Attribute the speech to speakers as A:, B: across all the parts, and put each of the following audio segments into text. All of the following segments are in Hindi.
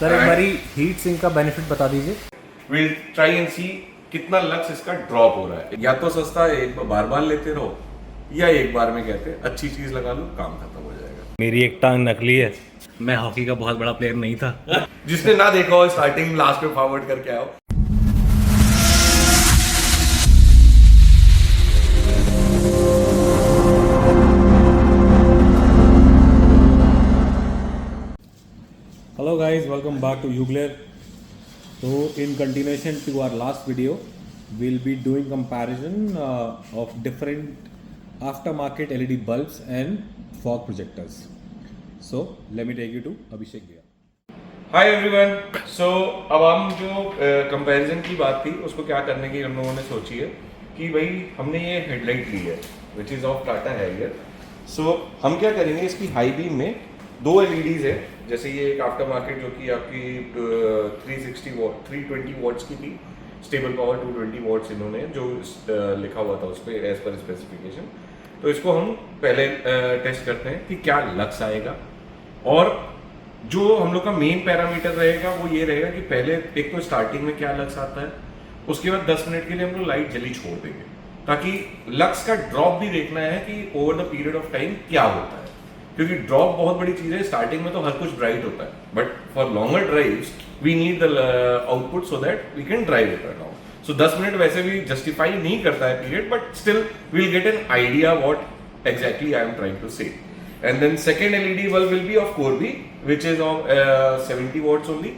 A: सर एक बारी हीट सिंक का बेनिफिट बता दीजिए।
B: विल ट्राई एंड सी कितना लक्स इसका ड्रॉप हो रहा है। या तो सस्ता है, एक बार बार लेते रहो, या एक बार में कहते हैं अच्छी चीज लगा लो, काम खत्म हो जाएगा।
A: मेरी एक टांग नकली है, मैं हॉकी का बहुत बड़ा प्लेयर नहीं था।
B: जिसने ना देखा हो स्टार्टिंग लास्ट में फॉरवर्ड करके आओ।
A: Hello guys, welcome back to Ugler. So in continuation to our last video, we'll be doing comparison of different aftermarket LED bulbs and fog projectors. So let me take you to Abhishek Bhaiya.
B: Hi everyone. So अब हम जो कंपैरिजन की बात थी उसको क्या करने की हम लोगों ने सोची है कि भाई हमने ये हेडलाइट ली है which is of Tata Harrier. So हम क्या करेंगे, इसकी हाई बीम में दो एलईडीज है। जैसे ये एक आफ्टर मार्केट जो कि आपकी 320 वॉट्स की थी, स्टेबल पावर 220 वॉट्स इन्होंने जो लिखा हुआ था उस पर एज पर स्पेसिफिकेशन। तो इसको हम पहले टेस्ट करते हैं कि क्या लक्स आएगा, और जो हम लोग का मेन पैरामीटर रहेगा वो ये रहेगा कि पहले एक तो स्टार्टिंग में क्या लक्स आता है, उसके बाद 10 मिनट के लिए हम लोग लाइट जली छोड़ देंगे ताकि लक्स का ड्रॉप भी देखना है कि over the period of time क्या होता है। क्योंकि ड्रॉप बहुत बड़ी चीज है। स्टार्टिंग में तो हर कुछ ब्राइट होता है, but for longer drives we need the output so that we can drive it around. So 10 minute वैसे भी जस्टिफाई नहीं करता है period, but still we'll get an idea what exactly I am trying to say. And then second LED bulb will be of Corby, which is of 70 watts only.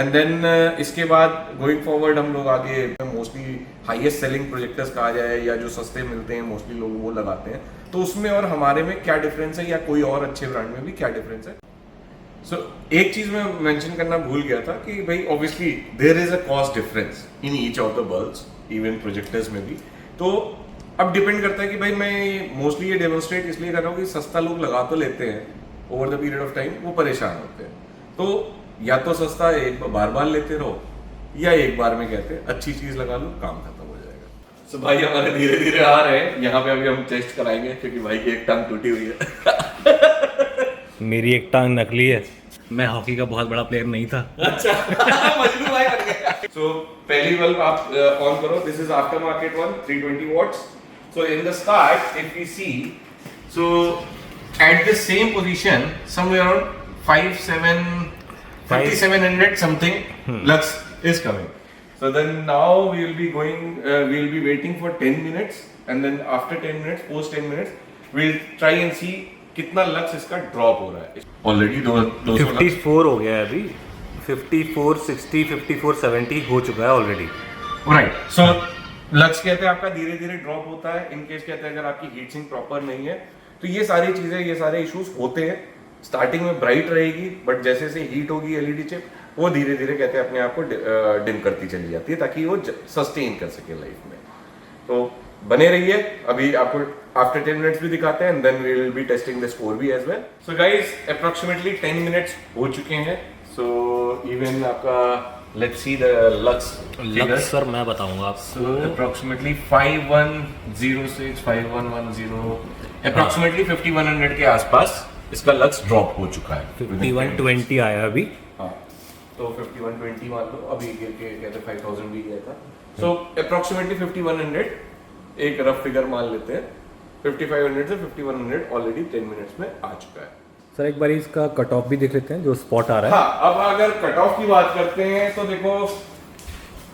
B: And then इसके बाद going forward हम लोग आगे मोस्टली हाईएस्ट सेलिंग प्रोजेक्टर्स कहा जाए या जो सस्ते मिलते हैं मोस्टली लोग वो लगाते हैं। तो उसमें और हमारे में क्या डिफरेंस है, या कोई और अच्छे ब्रांड में भी क्या डिफरेंस है। सो एक चीज मैं मेंशन करना भूल गया था कि भाई obviously there is a cost difference in each of the bulbs, even projectors में भी। तो अब डिपेंड करता है कि भाई मैं मोस्टली ये डेमोन्स्ट्रेट इसलिए कर रहा हूँ कि सस्ता लोग लगा तो लेते हैं, over the period of time वो परेशान होते हैं। तो या तो सस्ता है, एक बार लेते रहो, या एक बार में कहते हैं अच्छी चीज लगा लो, काम खत्म हो जाएगा। सो भाई हमारे धीरे धीरे आ रहे हैं यहाँ पे। अभी हम टेस्ट कराएंगे क्योंकि भाई की एक टांग टूटी हुई है।
A: मेरी एक टांग नकली है, मैं हॉकी का बहुत बड़ा प्लेयर नहीं था।
B: अच्छा मजनू भाई बन गया। सो पहली बल्ब आप ऑन करो। This is after market one 320 watts. So in the start, if we see, so at the same position, somewhere around 5700 something lux is coming. So then now we will be going, we will be waiting for 10 minutes, and then after 10 minutes, post 10 minutes, we'll try and see कितना लक्स इसका ड्रॉप हो रहा है। ऑलरेडी
A: 54 हो गया है अभी, 54, 60, 54, 70 हो चुका है ऑलरेडी।
B: राइट। सो लक्स कहते हैं आपका धीरे धीरे ड्रॉप होता है। इन केस कहते हैं अगर आपकी हीट सिंक प्रॉपर नहीं है तो ये सारी चीजें, ये सारे इश्यूज होते हैं। स्टार्टिंग में ब्राइट रहेगी, बट जैसे जैसे हीट होगी एलईडी चिप वो धीरे धीरे कहते हैं अपने आप को डिम करती चली जाती है ताकि वो सस्टेन कर सके लाइफ में। तो बने रहिए, अभी आपको आफ्टर 10 मिनट्स भी दिखाते हैं, and then we will be testing the score भी as well. So guys approximately 10 minutes हो चुके हैं। सो इवन आपका let's see the lux
A: sir मैं बताऊंगा आपको।
B: अप्रोक्सीमेटली 5106 5110 अप्रोक्सीमेटली 5100 के आसपास इसका लक्स ड्रॉप हो चुका है।
A: 5120 आया अभी।
B: हाँ, तो 5120 मान लो, अभी गिर के कहते 5000 भी गया था। सो अप्रोक्सीमेटली 5100 एक रफ फिगर मान लेते हैं। 5500 से 5100 ऑलरेडी 10 मिनट्स में आ चुका है।
A: सर एक बार इसका कट ऑफ भी देख लेते हैं जो स्पॉट आ रहा है।
B: हाँ, अब अगर कट ऑफ की बात करते हैं तो देखो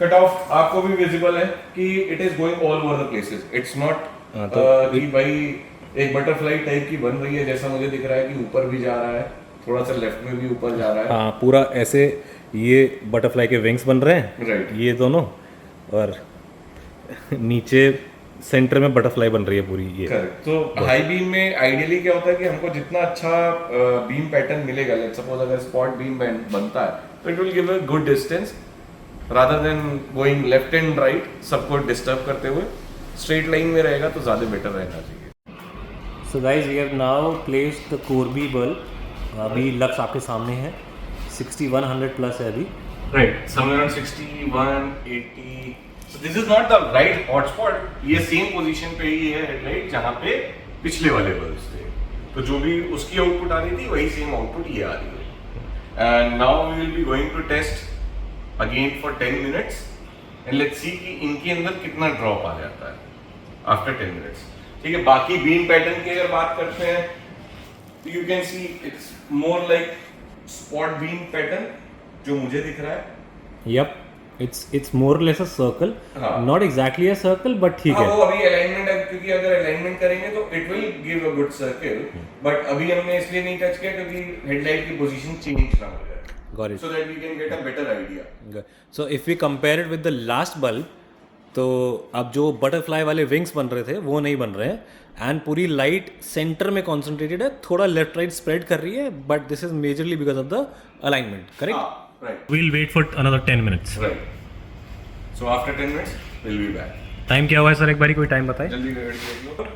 B: कट ऑफ आपको भी विजिबल है कि it is going all over the places. It's not कि भाई एक बटरफ्लाई टाइप की बन रही है जैसा मुझे दिख रहा है कि ऊपर भी जा रहा है, थोड़ा सा लेफ्ट में भी ऊपर जा रहा है।
A: हाँ, पूरा ऐसे ये बटरफ्लाई के विंग्स बन रहे हैं।
B: राइट।
A: ये दोनों, और नीचे सेंटर में बटरफ्लाई बन रही है पूरी ये।
B: करेक्ट। तो हाई बीम में आइडियली क्या होता है कि हमको जितना अच्छा बीम पैटर्न मिलेगा, लेट्स सपोज अगर स्पॉट बीम बनता है तो it will give a good distance rather than going left and right, सबको डिस्टर्ब करते हुए स्ट्रेट लाइन में रहेगा तो ज्यादा बेटर रहना चाहिए।
A: So guys we have now placed the कोरबी बल्ब। अभी लक्स आपके सामने है, 6100 प्लस है अभी।
B: Right, somewhere around 61 80। So this is not the right hotspot. ये सेम पोजीशन पे ही है हेडलाइट जहाँ पे पिछले वाले बल्ब्स थे। तो जो भी उसकी आउटपुट आ रही थी वही सेम आउटपुट ये आ रही है। And now we will be going to test again for 10 minutes and let's see कि इनके अंदर कितना ड्रॉप आ जाता है आफ्टर 10 मिनट्स। ठीक है, बाकी बीम पैटर्न की अगर बात करते हैं तो you can see it's more like spot beam pattern जो मुझे दिख रहा है।
A: Yup, it's more or less a circle,
B: हाँ.
A: not exactly a circle but ठीक
B: हाँ,
A: है।
B: वो अभी अलाइनमेंट है, क्योंकि अगर अलाइनमेंट करेंगे तो it will give a good circle, but अभी हमने इसलिए नहीं टच किया क्योंकि हेडलाइट की पोजीशन चेंज ना हो जाए,
A: Got it.
B: so that we can get a better idea.
A: So if we compare it with the last bulb, तो अब जो बटरफ्लाई वाले विंग्स बन रहे थे वो नहीं बन रहे हैं एंड पूरी लाइट सेंटर में कॉन्सेंट्रेटेड है, थोड़ा लेफ्ट राइट स्प्रेड कर रही है, but this is majorly because of the alignment, correct?
B: हाँ, right,
A: We'll wait for another 10 minutes.
B: right. So after 10 minutes we'll be back.
A: Time क्या हुआ है सर, एक बारी कोई टाइम बताएं?
B: जल्दी रेडी देख लो।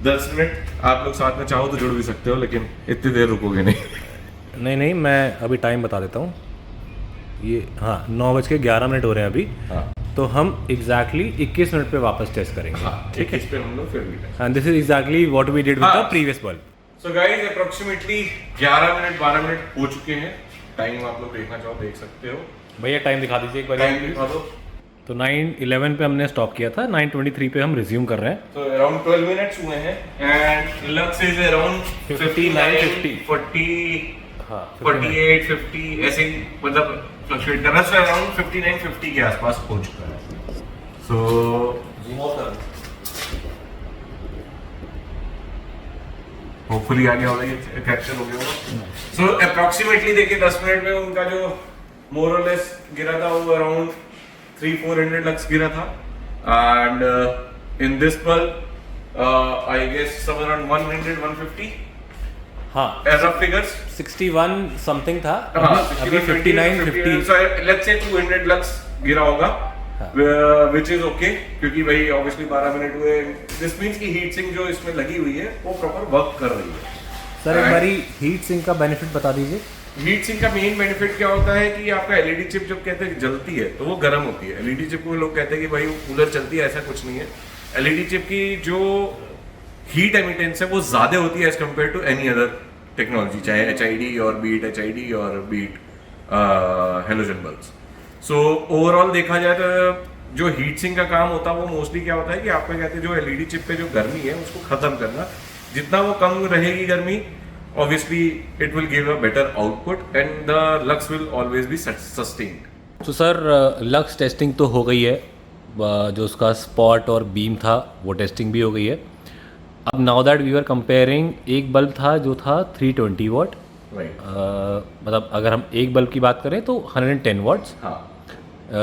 B: 10 मिनट आप लोग साथ में चाहो तो जुड़ भी सकते हो, लेकिन इतनी देर रुकोगे नहीं।
A: नहीं, मैं अभी टाइम बता देता हूँ। ये हाँ 9:11 हो रहे हैं अभी।
B: हाँ,
A: तो हम एग्जैक्टली 21 मिनट पे वापस टेस्ट करेंगे।
B: हाँ, ठीक है, इस पे हम लोग फिर भी
A: and this is exactly what we did with the previous bulb.
B: So guys approximately 11 minute 12 minute हो चुके हैं। टाइम आप लोग देखना चाहो देख सकते हो।
A: भैया टाइम दिखा दीजिए एक बार।
B: टाइम दिखा दो।
A: तो 9:11 पे हमने स्टॉप किया था, 9:23 पे हम रिज्यूम कर रहे हैं।
B: तो अराउंड 12 मिनट्स हुए हैं एंड लक्स इज अराउंड 59 50 40
A: हाँ
B: 48 50 ऐसे ही मतलब फ्लक्चुएट कर रहा है। सो अराउंड 59 50 के आसपास हो चुका है। सो होपफुली आगे होगा, ये कैप्चर हो गया होगा। सो अप्रॉक्सीमेटली देखिए 10 मिनट में उनका जो मोर और लेस गिरा था वो अराउंड 300-400 लक्स गिरा था and in this bulb I guess some around 100-150
A: हाँ
B: एज ऑफ फिगर्स
A: 61 समथिंग था,
B: हाँ,
A: अभी 59 50।
B: so let's say 200 लक्स गिरा होगा, which is okay, क्योंकि भाई obviously 12 मिनट हुए। this means कि हीट सिंक जो इसमें लगी हुई है वो प्रॉपर वर्क कर रही है।
A: सर एक बारी हीट सिंक का बेनिफिट बता दीजिए।
B: हीट सिंक का मेन बेनिफिट क्या होता है कि आपका एलईडी चिप जब कहते हैं जलती है तो वो गर्म होती है। एलईडी चिप को लोग कहते हैं कि भाई वो कूलर चलती है, ऐसा कुछ नहीं है। एलईडी चिप की जो हीट एमिटेंस है वो ज्यादा होती है as compare to any other technology, चाहे एचआईडी और बीट एचआईडी और beat halogen bulbs. So overall देखा जाए तो जो हीट सिंक का काम होता है वो मोस्टली क्या होता है कि आपका कहते हैं जो एलईडी चिप पे जो गर्मी है उसको खत्म करना। जितना वो कम रहेगी गर्मी, obviously it will give a better output and the lux will always be sustained.
A: तो सर लक्स टेस्टिंग तो हो गई है, जो उसका स्पॉट और बीम था वो टेस्टिंग भी हो गई है। अब now that we are comparing, एक बल्ब था जो था 320 वाट,
B: Right.
A: मतलब अगर हम एक बल्ब की बात करें तो 110 वाट्स
B: हाँ.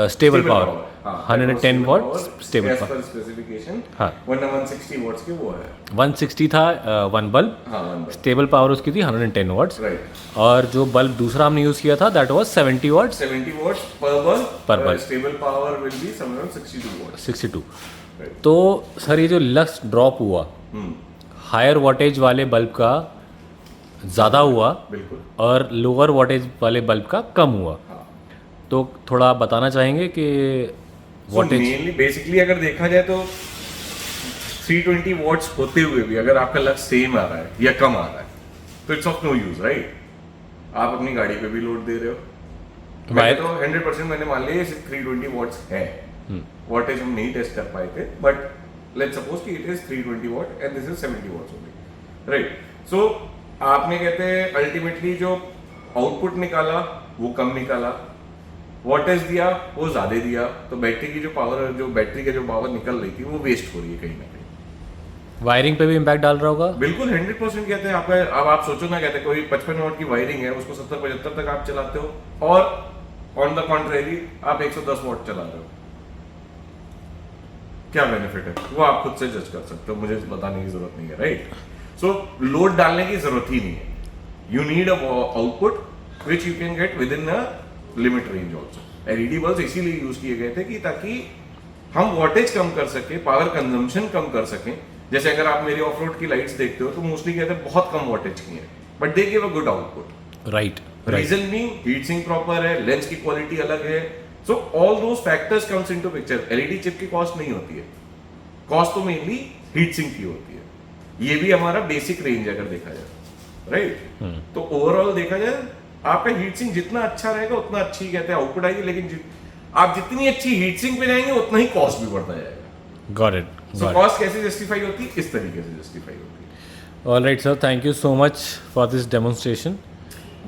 A: स्टेबल
B: Stable
A: पावर,
B: हाँ,
A: 110 watt stable
B: as
A: power.
B: per specification,
A: हाँ।
B: वरना 160 watts की वो है।
A: 160 था वन बल्ब,
B: हाँ, one bulb.
A: स्टेबल पावर उसकी थी 110 वाट्स।
B: Right.
A: और जो बल्ब दूसरा हमने यूज़ किया था that was 70 watts
B: 70 watts per bulb.
A: Per bulb.
B: Stable power will be somewhere around 62 watts.
A: 62।
B: Right.
A: तो सर ये जो लक्स ड्रॉप हुआ हायर वॉटेज वाले बल्ब का ज़्यादा हुआ
B: बिल्कुल।
A: और लोअर वॉटेज वाले बल्ब का कम हुआ,
B: हाँ.
A: तो थोड़ा बताना चाहेंगे कि वॉटेज।
B: मेनली बेसिकली अगर देखा जाए तो 320 वॉट्स होते हुए भी अगर आपका लक्स सेम आ रहा है या कम आ रहा है तो it's of no use, right? आप अपनी गाड़ी पे भी लोड दे रहे हो। मैं तो 100% मैंने मान लिया 320 वॉट्स है। वॉटेज हम नहीं टेस्ट कर पाए थे, बट लेट्स सपोज कि it is 320 watt and this is 70 watts only, right? So आपने कहते हैं अल्टीमेटली जो आउटपुट निकाला वो कम निकाला, वॉटेज दिया वो ज्यादा दिया, तो बैटरी की जो पावर, जो बैटरी का जो पावर निकल रही थी वो वेस्ट हो रही है कहीं ना कहीं।
A: वायरिंग पे भी इम्पैक्ट डाल रहा होगा।
B: बिल्कुल 100% कहते हैं आपका। अब आप सोचो ना, कहते हैं कोई 55 वॉट की वायरिंग है उसको 70-75 तक आप चलाते हो और ऑन द कॉन्ट्रेरी आप 110 वॉट चला रहे हो, क्या बेनिफिट है वो आप खुद से जज कर सकते हो, मुझे बताने की जरूरत नहीं है, राइट? सो लोड डालने की जरूरत ही नहीं है। You need a output which you can get with in a limit range also. LED bulb इसीलिए यूज किए गए थे कि ताकि हम वॉटेज कम कर सके, पावर कंजम्पशन कम कर सकें। जैसे अगर आप मेरी ऑफ रोड की लाइट्स देखते हो तो मोस्टली कहते हैं बहुत कम वॉटेज की है, but they give a good output,
A: right.
B: Reason भी हीट सिंक प्रॉपर है, लेंस की क्वालिटी अलग है। So all those factors comes into picture. LED chip की कॉस्ट नहीं होती है, कॉस्ट तो मेनली हीट सिंक की होती है। ये भी हमारा बेसिक रेंज अगर देखा जाए, राइट? तो ओवरऑल देखा जाए आपका हीट सिंक जितना अच्छा रहेगा उतना अच्छी कहते हैं आउटपुट आएगी, लेकिन आप जितनी अच्छी हीट सिंक पे जाएंगे उतना ही कॉस्ट भी बढ़ता जाएगा।
A: Got it.
B: सो कॉस्ट कैसे जस्टिफाई होती है? इस तरीके से जस्टिफाई होती है।
A: Alright sir, thank you so much for this demonstration.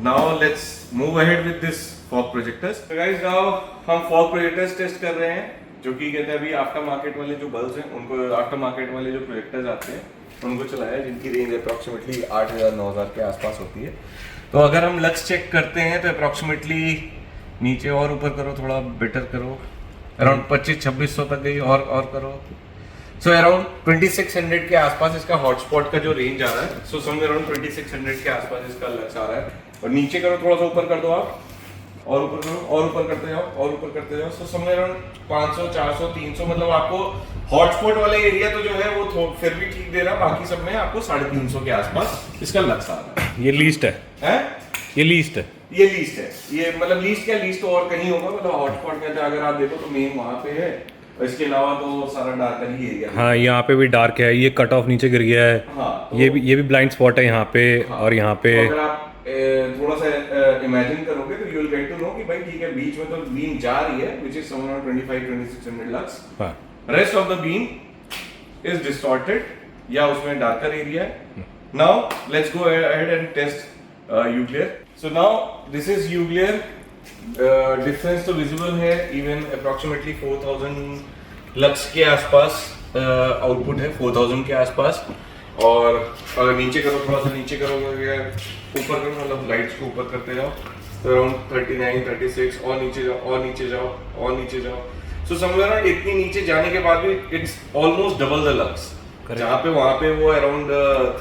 B: Now let's move ahead with this fog projectors. Guys now हम फॉग प्रोजेक्टर्स टेस्ट कर रहे हैं, जो कि कहते हैं अभी आफ्टर मार्केट वाले जो बल्ब्स हैं उनको, आफ्टर मार्केट वाले जो प्रोजेक्टर्स आते हैं उनको चलाया, जिनकी रेंज अप्रॉक्सीमेटली 8,000-9,000 के आसपास होती है। तो अगर हम लक्स चेक करते हैं तो अप्रॉक्सीमेटली नीचे और ऊपर करो, थोड़ा बेटर करो, अराउंड 2500-2600 तक गई, और करो। सो अराउंड 2600 के आसपास इसका हॉटस्पॉट का जो रेंज आ रहा है। सो समझ अराउंड 2600 के आसपास इसका लक्स आ रहा है। और नीचे करो, थोड़ा सा ऊपर कर दो आप, और ऊपर करो, और ऊपर करते जाओ, और ऊपर करते जाओ। सो समझ अराउंड 500, 400, 300, मतलब आपको हॉटस्पॉट वाला एरिया तो जो है वो फिर भी ठीक दे रहा है, बाकी सब में आपको 350 के आसपास इसका लक्स आ रहा है।
A: ये लीस्ट है, ये लीस्ट है,
B: ये लीस्ट है। ये मतलब लीस्ट क्या, लीस्ट तो और कहीं होगा, मतलब हॉटस्पॉट कहते हैं अगर आप देखो तो मेन वहां पे है, इसके अलावा तो सारा डार्क ही एरिया है।
A: हाँ यहाँ पे भी डार्क है, ये कट ऑफ नीचे गिर गया है।
B: हाँ, तो
A: ये भी ब्लाइंड स्पॉट है यहाँ पे। हाँ, और यहाँ पे
B: अगर आप थोड़ा सा इमेजिन करोगे तो you will get to know कि भाई ठीक है, बीच में तो बीम जा रही है which is somewhere around 2500-2600 lux.
A: हाँ,
B: rest of the beam is distorted या उसमें डार्कर एरिया है। Now let's go ahead and test यूक्लियर। सो नाउ दिस इज यूक्लियर। डिफरेंस तो विजिबल है, इवन अप्रॉक्सीमेटली 4000 लक्स के आसपास आउटपुट है, 4000 के आसपास। और अगर नीचे करो, थोड़ा सा नीचे करोगे, ऊपर करो, मतलब लाइट्स को ऊपर करते जाओ तो अराउंड 39, 36, और नीचे जाओ, और नीचे जाओ, और नीचे जाओ। सो समवेयर इतनी नीचे जाने के बाद भी it's almost double the lux. जहाँ पे वहाँ पे वो अराउंड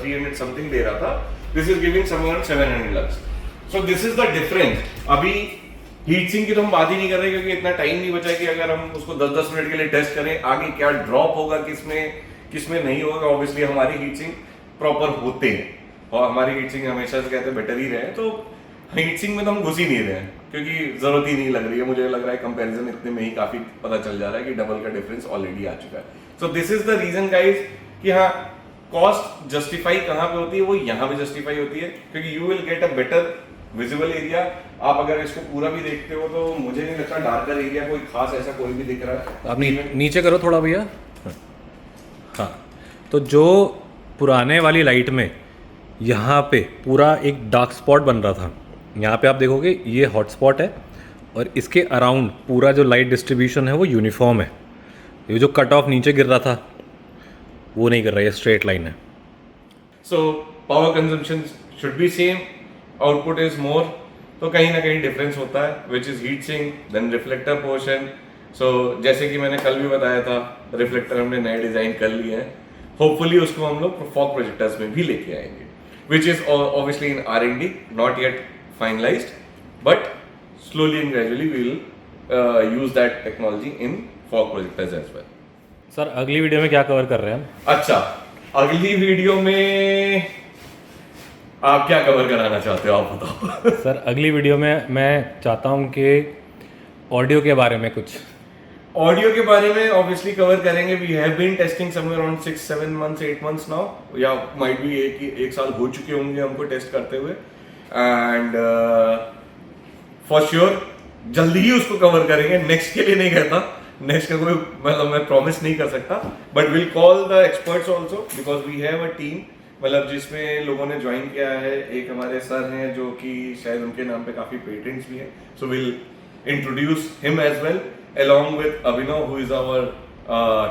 B: 300 समथिंग दे रहा था, this is giving somewhere 700 lux. So this is the difference. अभी हीट सिंक की तो हम बात ही नहीं कर रहे, क्योंकि इतना टाइम नहीं बचा कि अगर हम उसको 10-10 मिनट के लिए टेस्ट करें, आगे क्या ड्रॉप होगा, किसमें नहीं होगा। ऑब्वियसली हमारी हीट सिंक प्रॉपर होते हैं, और हमारी हीट सिंक हमेशा से कहते हैं बेटर ही रहे, तो हीट सिंक में तो हम घुस ही नहीं रहे हैं, क्योंकि जरूरत ही नहीं लग रही है। मुझे लग रहा है कंपैरिजन इतने में ही काफी पता चल जा रहा है कि डबल का डिफरेंस ऑलरेडी आ चुका है। So this is the reason guys कि हाँ, कॉस्ट जस्टिफाई कहाँ पे होती है, वो यहाँ पे जस्टिफाई होती है, क्योंकि you will get a better visible area. आप अगर इसको पूरा भी देखते हो तो मुझे नहीं लगता डार्कर एरिया कोई खास ऐसा कोई भी दिख रहा है।
A: आप नीचे करो थोड़ा भैया। हाँ, तो जो पुराने वाली लाइट में यहाँ पे पूरा एक डार्क स्पॉट बन रहा था, यहाँ पे आप देखोगे ये हॉट स्पॉट है, और इसके अराउंड पूरा जो लाइट डिस्ट्रीब्यूशन है वो यूनिफॉर्म है। ये जो कट ऑफ नीचे गिर रहा था वो नहीं गिर रहा, ये स्ट्रेट लाइन है।
B: So power consumption should be same, output is more, तो कहीं ना कहीं डिफरेंस होता है, which is heat sink, then reflector portion. So जैसे कि मैंने कल भी बताया था, रिफ्लेक्टर हमने नए डिजाइन कर लिए हैं, होपफुली उसको हम लोग फॉग प्रोजेक्टर्स में भी लेके आएंगे, which is obviously in R&D, not yet finalised, but slowly and gradually we will use that technology in fog projectors as well.
A: Sir अगली वीडियो में क्या कवर कर रहे हैं हम?
B: अच्छा, अगली वीडियो में आप क्या कवर कराना चाहते हो, आप बताओ।
A: सर अगली वीडियो में मैं चाहता हूँ कि ऑडियो के बारे में कुछ,
B: ऑडियो के बारे में ऑब्वियसली कवर करेंगे। We have been testing somewhere around 6-7 months 8 months now, या माइट बी एक साल हो चुके होंगे हमको टेस्ट करते हुए, एंड फॉर श्योर जल्दी ही उसको कवर करेंगे। नेक्स्ट के लिए नहीं कहता, नेक्स्ट का कोई मतलब मैं प्रॉमिस नहीं कर सकता, but will call the experts also, because we have a team, मतलब जिसमें लोगों ने ज्वाइन किया है। एक हमारे सर हैं जो कि शायद उनके नाम पे काफी पेटेंट्स भी हैं, so will introduce him as well along with Abhinav, who is our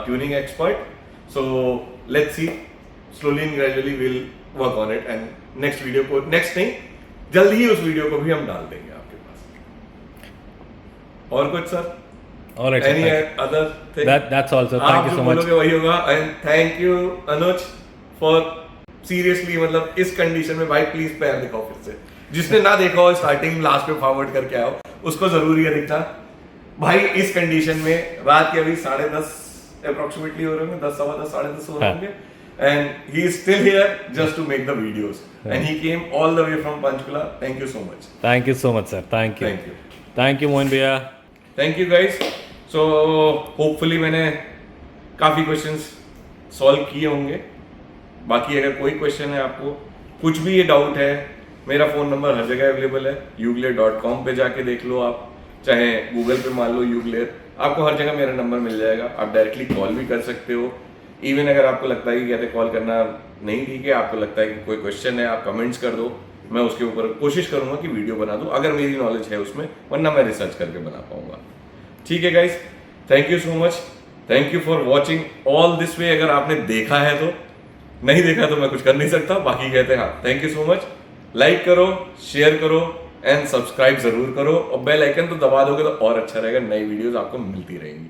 B: tuning expert. So let's see, slowly and gradually we'll work on it, and next video को next नहीं, जल्द ही उस वीडियो को भी हम डाल देंगे आपके पास। और कुछ sir?
A: All right,
B: Any other thing?
A: That's all, sir. Thank you so much.
B: आप जो बोलोगे वही होगा, and thank you Anuj for seriously, मतलब इस कंडीशन में भाई प्लीज पैर दिखाओ फिर से, जिसने ना देखा हो स्टार्टिंग लास्ट पे फॉरवर्ड करके आओ, उसको जरूरी है दिखना भाई। इस कंडीशन में रात के अभी 10:30 अप्रोक्सीमेटली हो रहे होंगे, 10, 10:15, 10:30 हो रहे होंगे, and he is still here just to make the videos, and he came all the way from Panchkula. Thank you so much.
A: Thank you so much sir, thank you, thank you Mohan भैया,
B: thank you guys. So hopefully मैंने काफी क्वेश्चंस सॉल्व किए होंगे। बाकी अगर कोई क्वेश्चन है आपको, कुछ भी ये डाउट है, मेरा फ़ोन नंबर हर जगह अवेलेबल है, ugler.com पे जाके देख लो आप, चाहे गूगल पे मान लो यूगलेर, आपको हर जगह मेरा नंबर मिल जाएगा। आप डायरेक्टली कॉल भी कर सकते हो। इवन अगर आपको लगता है कि कहते कॉल करना नहीं ठीक है, आपको लगता है कि कोई क्वेश्चन है, आप कमेंट्स कर दो, मैं उसके ऊपर कोशिश करूंगा कि वीडियो बना दूं अगर मेरी नॉलेज है उसमें, वरना मैं रिसर्च करके बना पाऊंगा। ठीक है guys, thank you so much, thank you for watching all this way. अगर आपने देखा है तो, नहीं देखा तो मैं कुछ कर नहीं सकता, बाकी कहते हैं हाँ। Thank you so much, like करो, शेयर करो एंड सब्सक्राइब जरूर करो, और बेल आइकन तो दबा दोगे तो और अच्छा रहेगा, नई वीडियोस आपको मिलती रहेंगी।